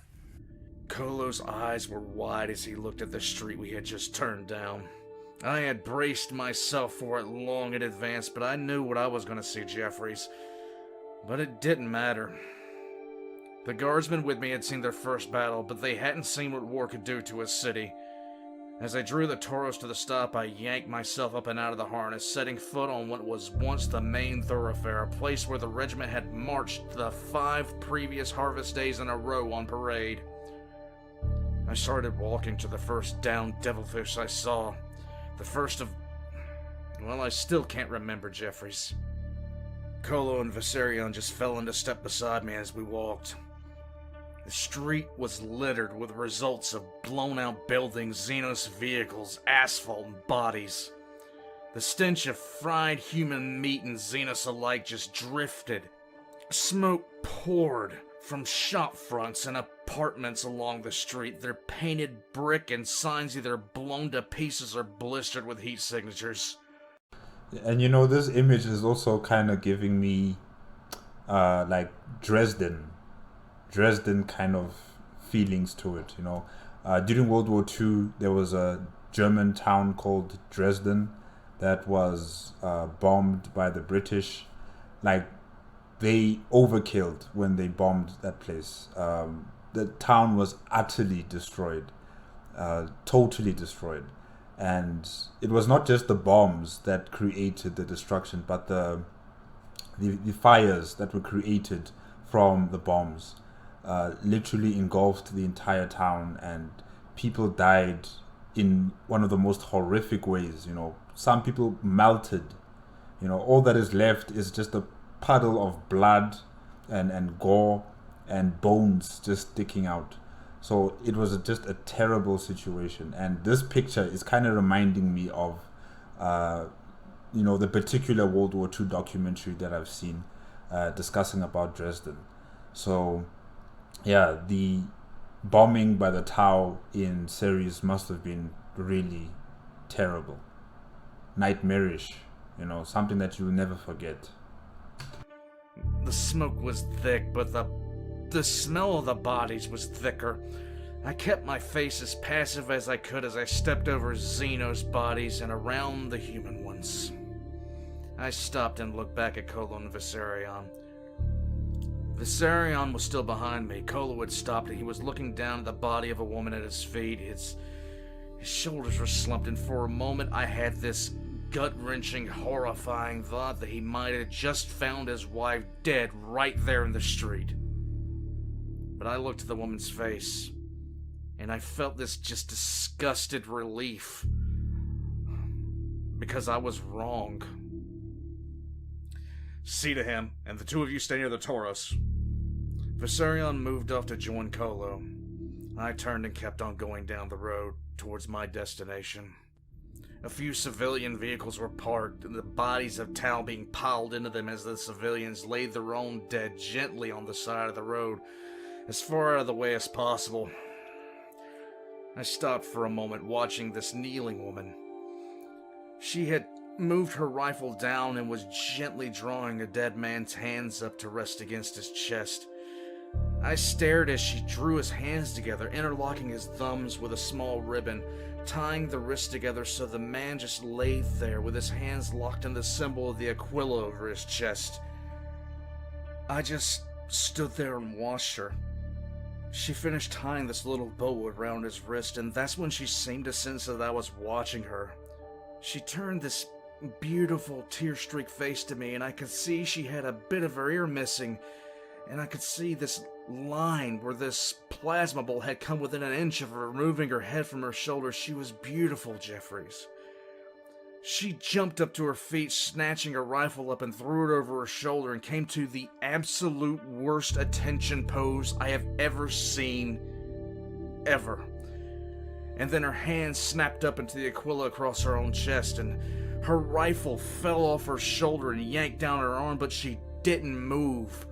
Kolo's eyes were wide as he looked at the street we had just turned down. I had braced myself for it long in advance, but I knew what I was going to see, Jeffries. But it didn't matter. The guardsmen with me had seen their first battle, but they hadn't seen what war could do to a city. As I drew the Tauros to the stop, I yanked myself up and out of the harness, setting foot on what was once the main thoroughfare, a place where the regiment had marched the 5 previous harvest days in a row on parade. I started walking to the first downed devilfish I saw. The first of... well, I still can't remember, Jeffries. Kolo and Viserion just fell into step beside me as we walked. The street was littered with results of blown-out buildings, Xenos vehicles, asphalt, and bodies. The stench of fried human meat and Xenos alike just drifted. Smoke poured from shop fronts and a apartments along the street. They're painted brick and signs either blown to pieces or blistered with heat signatures. And this image is also kind of giving me like Dresden kind of feelings to it. During World War II, there was a German town called Dresden that was bombed by the British. Like, they overkilled when they bombed that place. The town was utterly destroyed, totally destroyed. And it was not just the bombs that created the destruction, but the fires that were created from the bombs literally engulfed the entire town, and people died in one of the most horrific ways. Some people melted. All that is left is just a puddle of blood and gore and bones just sticking out. So it was just a terrible situation. And this picture is kind of reminding me of the particular World War II documentary that I've seen discussing about Dresden. So yeah, the bombing by the Tau in series must have been really terrible, nightmarish, something that you'll never forget. The smoke was thick, but the smell of the bodies was thicker. I kept my face as passive as I could as I stepped over Xenos bodies and around the human ones. I stopped and looked back at Kolo and Viserion. Viserion was still behind me. Kolo had stopped and he was looking down at the body of a woman at his feet. His shoulders were slumped, and for a moment I had this gut-wrenching, horrifying thought that he might have just found his wife dead right there in the street. But I looked at the woman's face, and I felt this just disgusted relief, because I was wrong. See to him, and the two of you stay near the Tauros. Viserion moved off to join Kolo. I turned and kept on going down the road towards my destination. A few civilian vehicles were parked, and the bodies of Tau being piled into them as the civilians laid their own dead gently on the side of the road, as far out of the way as possible. I stopped for a moment watching this kneeling woman. She had moved her rifle down and was gently drawing a dead man's hands up to rest against his chest. I stared as she drew his hands together, interlocking his thumbs with a small ribbon, tying the wrists together so the man just laid there with his hands locked in the symbol of the Aquila over his chest. I just stood there and watched her. She finished tying this little bow around his wrist, and that's when she seemed to sense that I was watching her. She turned this beautiful tear-streaked face to me, and I could see she had a bit of her ear missing, and I could see this line where this plasma bolt had come within an inch of her removing her head from her shoulders. She was beautiful, Jeffries. She jumped up to her feet, snatching her rifle up and threw it over her shoulder, and came to the absolute worst attention pose I have ever seen, ever. And then her hand snapped up into the Aquila across her own chest, and her rifle fell off her shoulder and yanked down her arm, but she didn't move.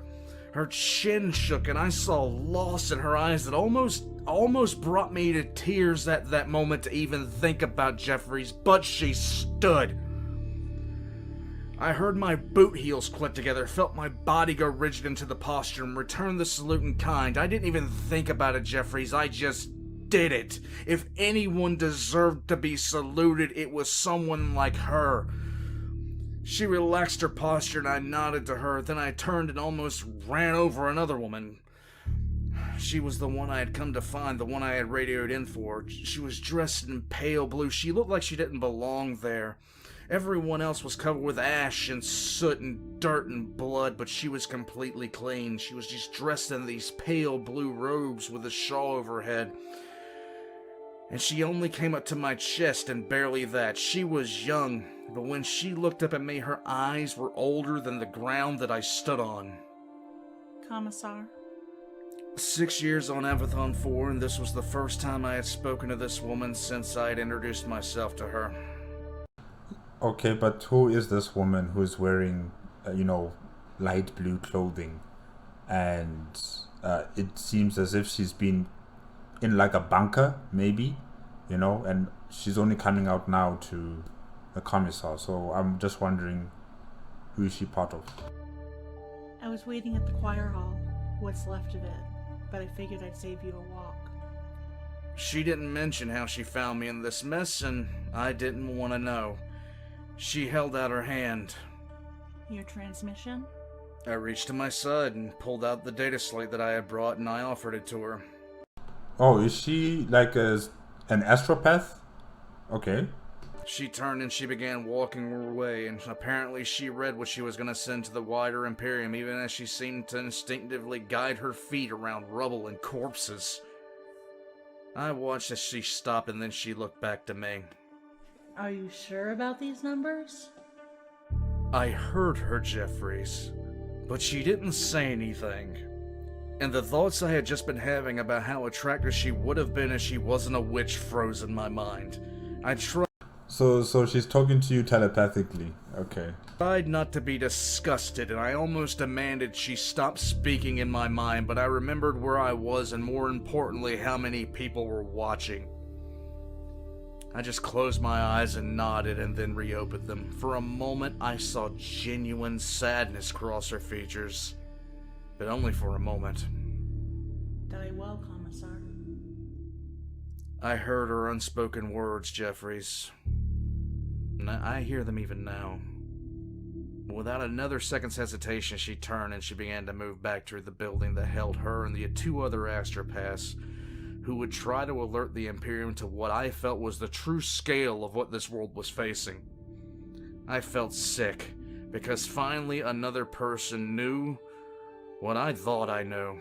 Her chin shook, and I saw loss in her eyes that almost brought me to tears at that moment to even think about Jeffries, but she stood. I heard my boot heels click together, felt my body go rigid into the posture, and returned the salute in kind. I didn't even think about it, Jeffries. I just did it. If anyone deserved to be saluted, it was someone like her. She relaxed her posture and I nodded to her. Then I turned and almost ran over another woman. She was the one I had come to find, the one I had radioed in for. She was dressed in pale blue. She looked like she didn't belong there. Everyone else was covered with ash and soot and dirt and blood, but she was completely clean. She was just dressed in these pale blue robes with a shawl over her head. And she only came up to my chest, and barely that. She was young, but when she looked up at me, her eyes were older than the ground that I stood on. Commissar? 6 years on Avathon IV, and this was the first time I had spoken to this woman since I had introduced myself to her. Okay, but who is this woman who is wearing, light blue clothing and it seems as if she's been in like a bunker, maybe, and she's only coming out now to the Commissar. So I'm just wondering, who is she part of? I was waiting at the choir hall, what's left of it, but I figured I'd save you a walk. She didn't mention how she found me in this mess, and I didn't want to know. She held out her hand. Your transmission? I reached to my side and pulled out the data slate that I had brought, and I offered it to her. Oh, is she like an astropath? Okay. She turned and she began walking her way, and apparently she read what she was going to send to the wider Imperium, even as she seemed to instinctively guide her feet around rubble and corpses. I watched as she stopped, and then she looked back to me. Are you sure about these numbers? I heard her, Jeffries, but she didn't say anything. And the thoughts I had just been having about how attractive she would have been if she wasn't a witch froze in my mind. I So she's talking to you telepathically. Okay. tried not to be disgusted, and I almost demanded she stop speaking in my mind, but I remembered where I was, and more importantly, how many people were watching. I just closed my eyes and nodded, and then reopened them. For a moment, I saw genuine sadness cross her features, but only for a moment. Die well, Commissar. I heard her unspoken words, Jeffries. I hear them even now. Without another second's hesitation, she turned and she began to move back through the building that held her and the two other astropaths, who would try to alert the Imperium to what I felt was the true scale of what this world was facing. I felt sick, because finally another person knew what I thought I knew.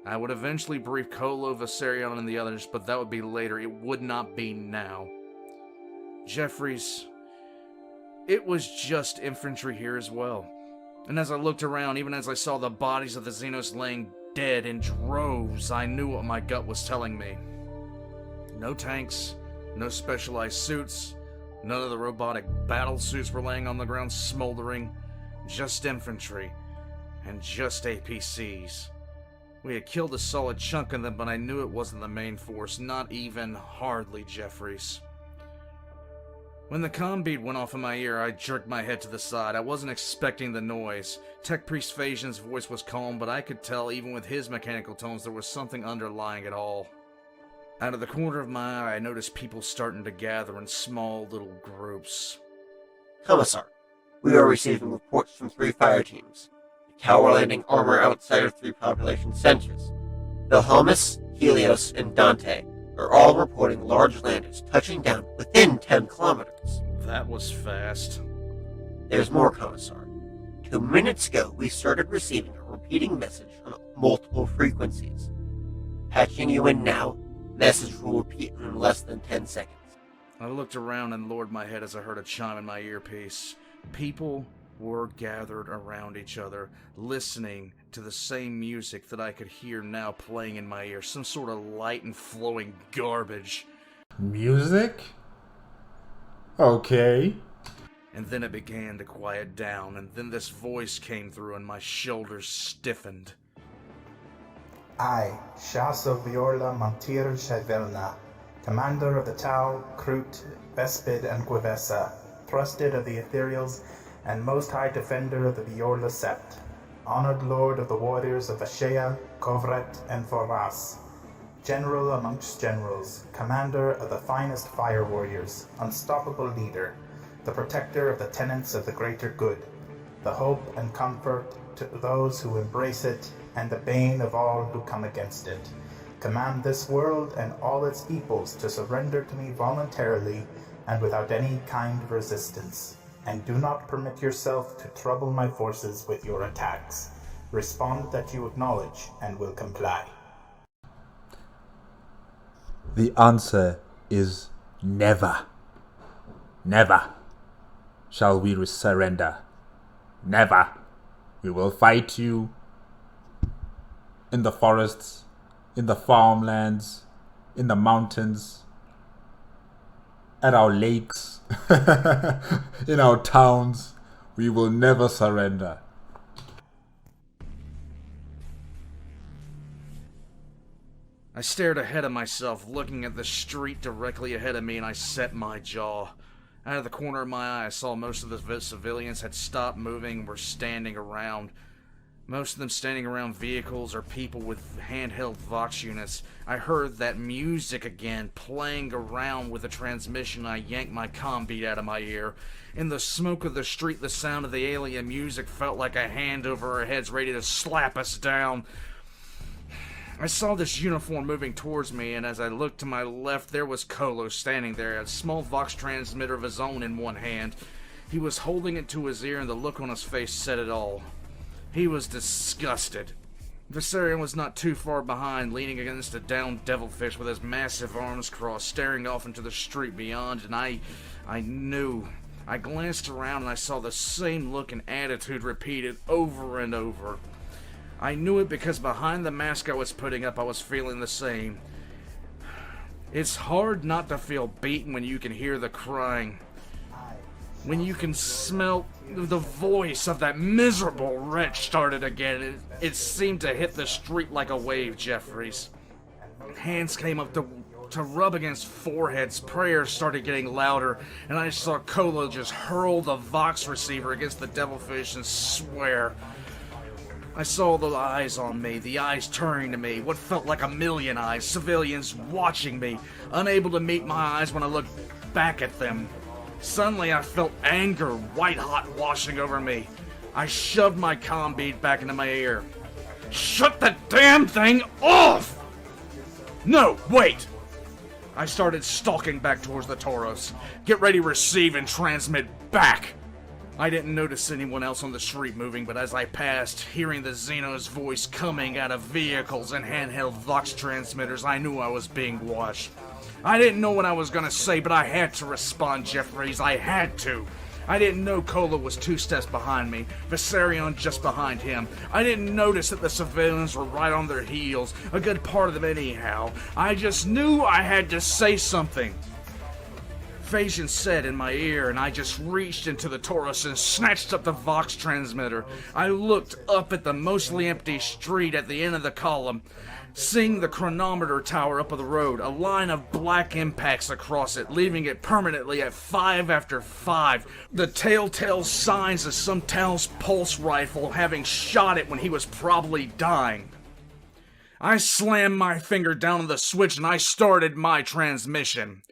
I would eventually brief Kolo, Viserion, and the others, but that would be later. It would not be now. Jeffries, it was just infantry here as well. And as I looked around, even as I saw the bodies of the Xenos laying dead in droves, I knew what my gut was telling me. No tanks, no specialized suits, none of the robotic battle suits were laying on the ground smoldering, just infantry, and just APCs. We had killed a solid chunk of them, but I knew it wasn't the main force, not even hardly Jeffries. When the comm bead went off in my ear, I jerked my head to the side. I wasn't expecting the noise. Tech Priest Phasian's voice was calm, but I could tell even with his mechanical tones there was something underlying it all. Out of the corner of my eye, I noticed people starting to gather in small little groups. Commissar, we are receiving reports from 3 fire teams. The tower landing armor outside of 3 population centers. Wilhelmus, Helios, and Dante are all reporting large landers touching down within 10 kilometers. That was fast. There's more, Commissar. 2 minutes ago, we started receiving a repeating message on multiple frequencies. Patching you in now, message will repeat in less than 10 seconds. I looked around and lowered my head as I heard a chime in my earpiece. People were gathered around each other, listening to the same music that I could hear now playing in my ear. Some sort of light and flowing garbage. Music? Okay. And then it began to quiet down, and then this voice came through and my shoulders stiffened. I, Shasa Viorla Montir Shavelna, commander of the Tau, Krut, Vespid, and Guivesa, trusted of the Ethereals, and most high defender of the Viorla Sept, honored lord of the warriors of Ashea, Kovret, and Foras, general amongst generals, commander of the finest fire warriors, unstoppable leader, the protector of the tenets of the greater good, the hope and comfort to those who embrace it, and the bane of all who come against it. Command this world and all its peoples to surrender to me voluntarily and without any kind of resistance. And do not permit yourself to trouble my forces with your attacks. Respond that you acknowledge and will comply. The answer is never. Never shall we surrender. Never. We will fight you in the forests, in the farmlands, in the mountains, at our lakes, in our towns. We will never surrender. I stared ahead of myself, looking at the street directly ahead of me, and I set my jaw. Out of the corner of my eye, I saw most of the civilians had stopped moving and were standing around. Most of them standing around vehicles or people with handheld Vox units. I heard that music again, playing around with the transmission. I yanked my comm bead out of my ear. In the smoke of the street, the sound of the alien music felt like a hand over our heads ready to slap us down. I saw this uniform moving towards me, and as I looked to my left, there was Kolo standing there, a small Vox transmitter of his own in one hand. He was holding it to his ear, and the look on his face said it all. He was disgusted. Viserion was not too far behind, leaning against a downed devilfish with his massive arms crossed, staring off into the street beyond, and I knew. I glanced around and I saw the same look and attitude repeated over and over. I knew it because behind the mask I was putting up, I was feeling the same. It's hard not to feel beaten when you can hear the crying. When you can smell the voice of that miserable wretch started again. It seemed to hit the street like a wave, Jeffries. Hands came up to rub against foreheads. Prayers started getting louder, and I saw Kolo just hurl the Vox receiver against the devilfish and swear. I saw the eyes on me, the eyes turning to me, what felt like a million eyes, civilians watching me, unable to meet my eyes when I looked back at them. Suddenly I felt anger, white-hot, washing over me. I shoved my comm bead back into my ear. Shut the damn thing off! No, wait! I started stalking back towards the Tauros. Get ready to receive and transmit back! I didn't notice anyone else on the street moving, but as I passed, hearing the Xeno's voice coming out of vehicles and handheld Vox transmitters, I knew I was being watched. I didn't know what I was gonna say, but I had to respond, Jeffries. I had to. I didn't know Kolo was 2 steps behind me, Viserion just behind him. I didn't notice that the civilians were right on their heels, a good part of them anyhow. I just knew I had to say something. Phasian said in my ear, and I just reached into the Tauros and snatched up the Vox transmitter. I looked up at the mostly empty street at the end of the column, seeing the chronometer tower up of the road, a line of black impacts across it, leaving it permanently at 5 after 5. The telltale signs of some Tal's pulse rifle having shot it when he was probably dying. I slammed my finger down on the switch and I started my transmission.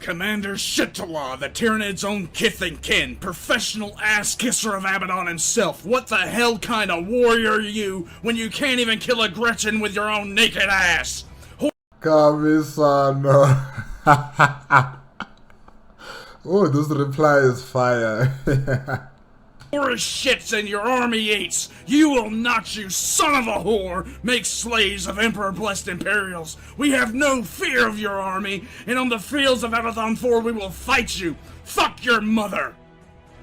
Commander Shitala, the Tyrannid's own kith and kin, professional ass-kisser of Avathon himself, what the hell kind of warrior are you when you can't even kill a Gretchen with your own naked ass? Commissar, no. Oh, this reply is fire. Horror shits and your army eats. You will not, you son of a whore, make slaves of Emperor-blessed Imperials. We have no fear of your army, and on the fields of Avathon IV we will fight you. Fuck your mother!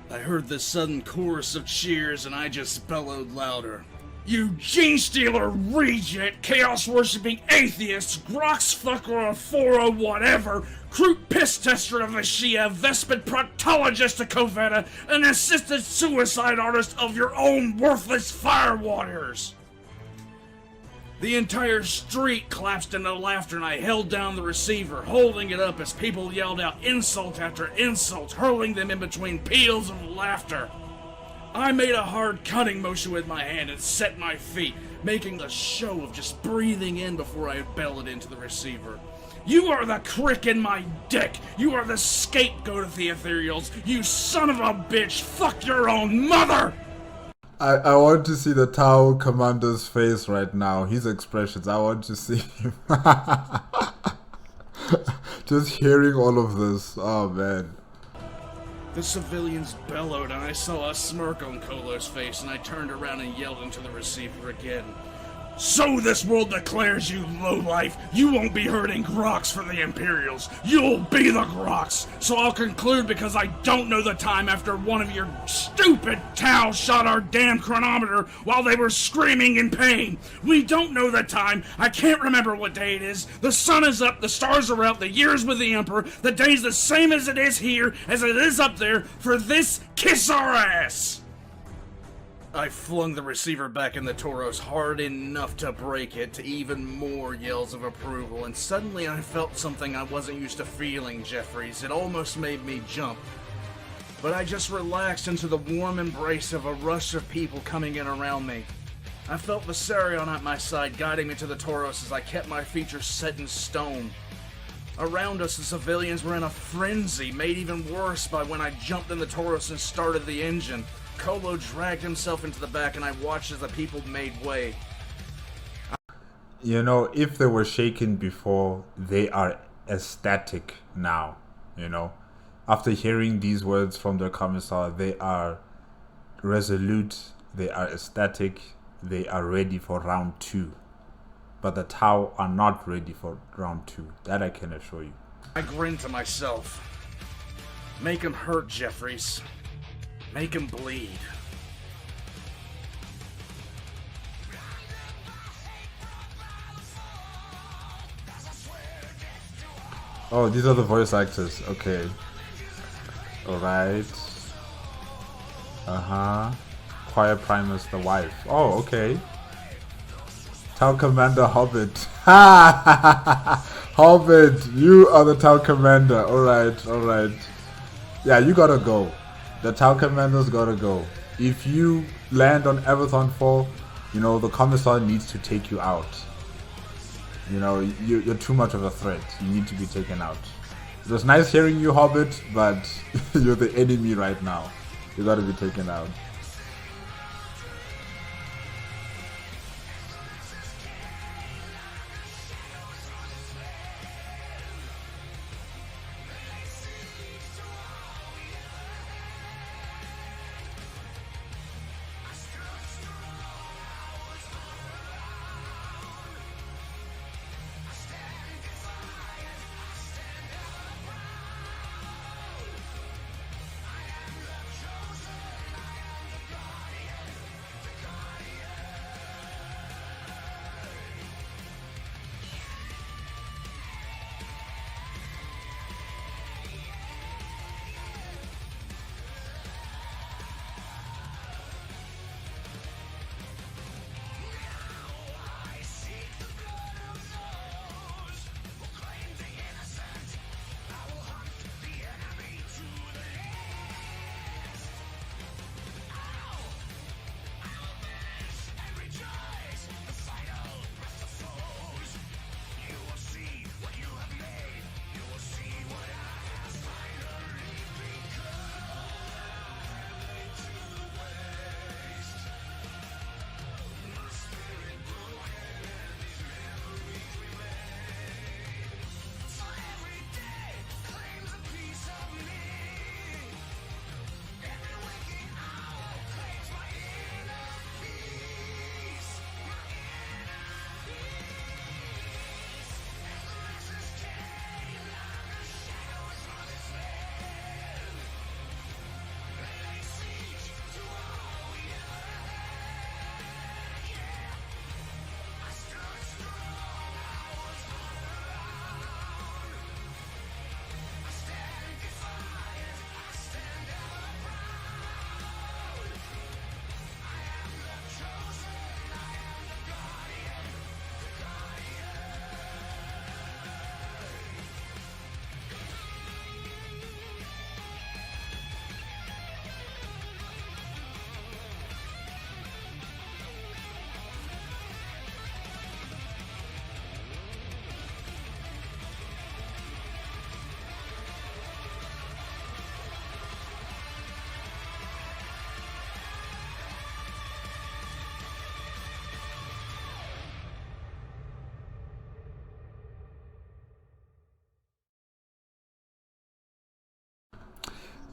I heard the sudden chorus of cheers and I just bellowed louder. You gene-stealer reject, chaos-worshipping atheists, grox fucker of 4 whatever, crude piss-tester of a Shia, vespid proctologist of Covetta, an assisted suicide artist of your own worthless fire warriors! The entire street collapsed into laughter and I held down the receiver, holding it up as people yelled out insult after insult, hurling them in between peals of laughter. I made a hard cutting motion with my hand and set my feet, making a show of just breathing in before I bellowed into the receiver. You are the crick in my dick! You are the scapegoat of the Ethereals! You son of a bitch! Fuck your own mother! I want to see the Tau commander's face right now. His expressions. I want to see him. Just hearing all of this. Oh man. The civilians bellowed and I saw a smirk on Kolo's face and I turned around and yelled into the receiver again. So this world declares you lowlife. You won't be hurting Grox for the Imperials. You'll be the Grox. So I'll conclude because I don't know the time after one of your stupid Tau shot our damn chronometer while they were screaming in pain. We don't know the time. I can't remember what day it is. The sun is up, the stars are out, the year's with the Emperor. The day's the same as it is here, as it is up there, for this kiss our ass. I flung the receiver back in the Tauros hard enough to break it, to even more yells of approval, and suddenly I felt something I wasn't used to feeling, Jeffries. It almost made me jump. But I just relaxed into the warm embrace of a rush of people coming in around me. I felt Viserion at my side, guiding me to the Tauros as I kept my features set in stone. Around us, the civilians were in a frenzy, made even worse by when I jumped in the Tauros and started the engine. Kolo dragged himself into the back, and I watched as the people made way. You know, if they were shaken before, they are ecstatic now, you know. After hearing these words from their Commissar, they are resolute, they are ecstatic, they are ready for round 2. But the Tau are not ready for round 2. That I can assure you. I grinned to myself. Make him hurt, Jeffries. Make him bleed. Oh, these are the voice actors. Okay. Alright. Choir Primus, the wife. Oh, okay. Town Commander Hobbit. Hobbit, you are the Town Commander. Alright. Yeah, you gotta go. The Town Commander's gotta go. If you land on Avathon 4, you know, the Commissar needs to take you out. You know, you're too much of a threat. You need to be taken out. It was nice hearing you, Hobbit, but you're the enemy right now. You gotta be taken out.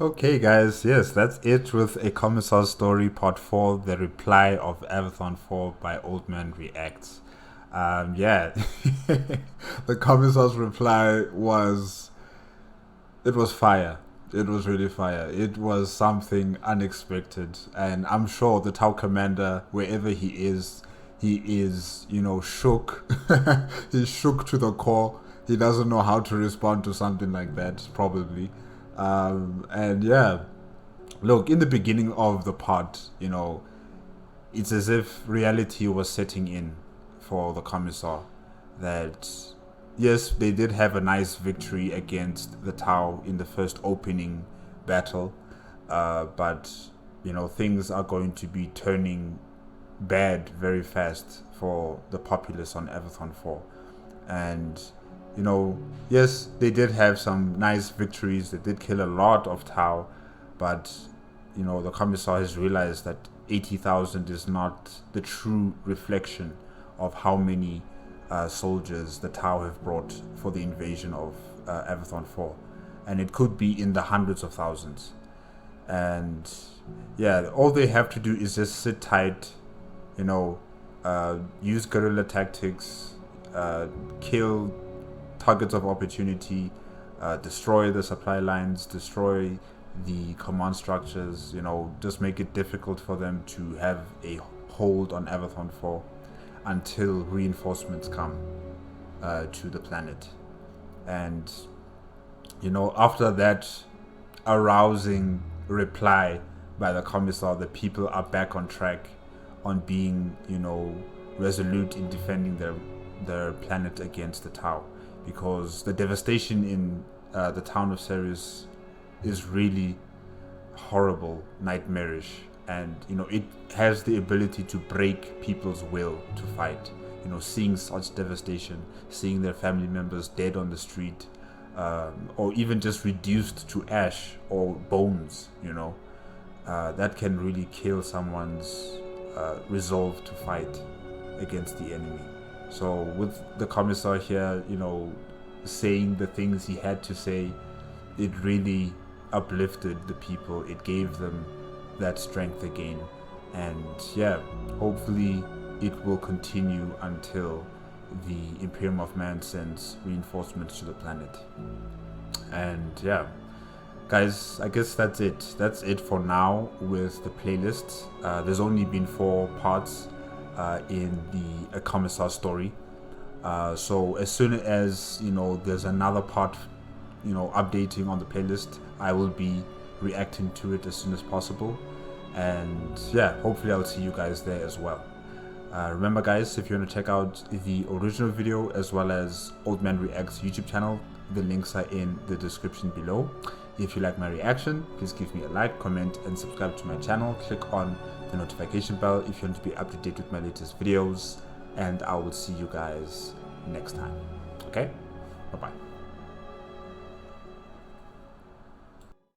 Okay, guys, yes, that's it with A Commissar Story Part 4, The Reply of Avathon 4 by Old Man Reacts. Yeah, the Commissar's reply was, it was fire. It was really fire. It was something unexpected, and I'm sure the Tau Commander, wherever he is, you know, shook. He's shook to the core. He doesn't know how to respond to something like that, probably. And yeah, look, in the beginning of the pod, you know, it's as if reality was setting in for the Commissar. That yes, they did have a nice victory against the Tau in the first opening battle, but things are going to be turning bad very fast for the populace on Avathon 4. And yes, they did have some nice victories. They did kill a lot of Tau, but the Commissar has realized that 80,000 is not the true reflection of how many soldiers the Tau have brought for the invasion of Avathon 4, and it could be in the hundreds of thousands. And yeah, all they have to do is just sit tight, use guerrilla tactics, kill targets of opportunity, destroy the supply lines, destroy the command structures, just make it difficult for them to have a hold on Avathon 4 until reinforcements come to the planet. And after that arousing reply by the Commissar, the people are back on track on being resolute in defending their planet against the Tau, because the devastation in the town of Ceres is really horrible, nightmarish, and it has the ability to break people's will to fight. Seeing such devastation, seeing their family members dead on the street, or even just reduced to ash or bones, that can really kill someone's resolve to fight against the enemy. So with the Commissar here, saying the things he had to say, it really uplifted the people. It gave them that strength again. And yeah, hopefully it will continue until the Imperium of Man sends reinforcements to the planet. And yeah, guys, I guess that's it for now with the playlist. There's only been 4 parts in the Commissar story, so as soon as there's another part updating on the playlist, I will be reacting to it as soon as possible. And yeah, hopefully I'll see you guys there as well. Remember guys, if you want to check out the original video as well as Old Man Reacts YouTube channel, the links are in the description below. If you like my reaction, please give me a like, comment and subscribe to my channel. Click on the notification bell if you want to be up to date with my latest videos, and I will see you guys next time. Okay, bye bye.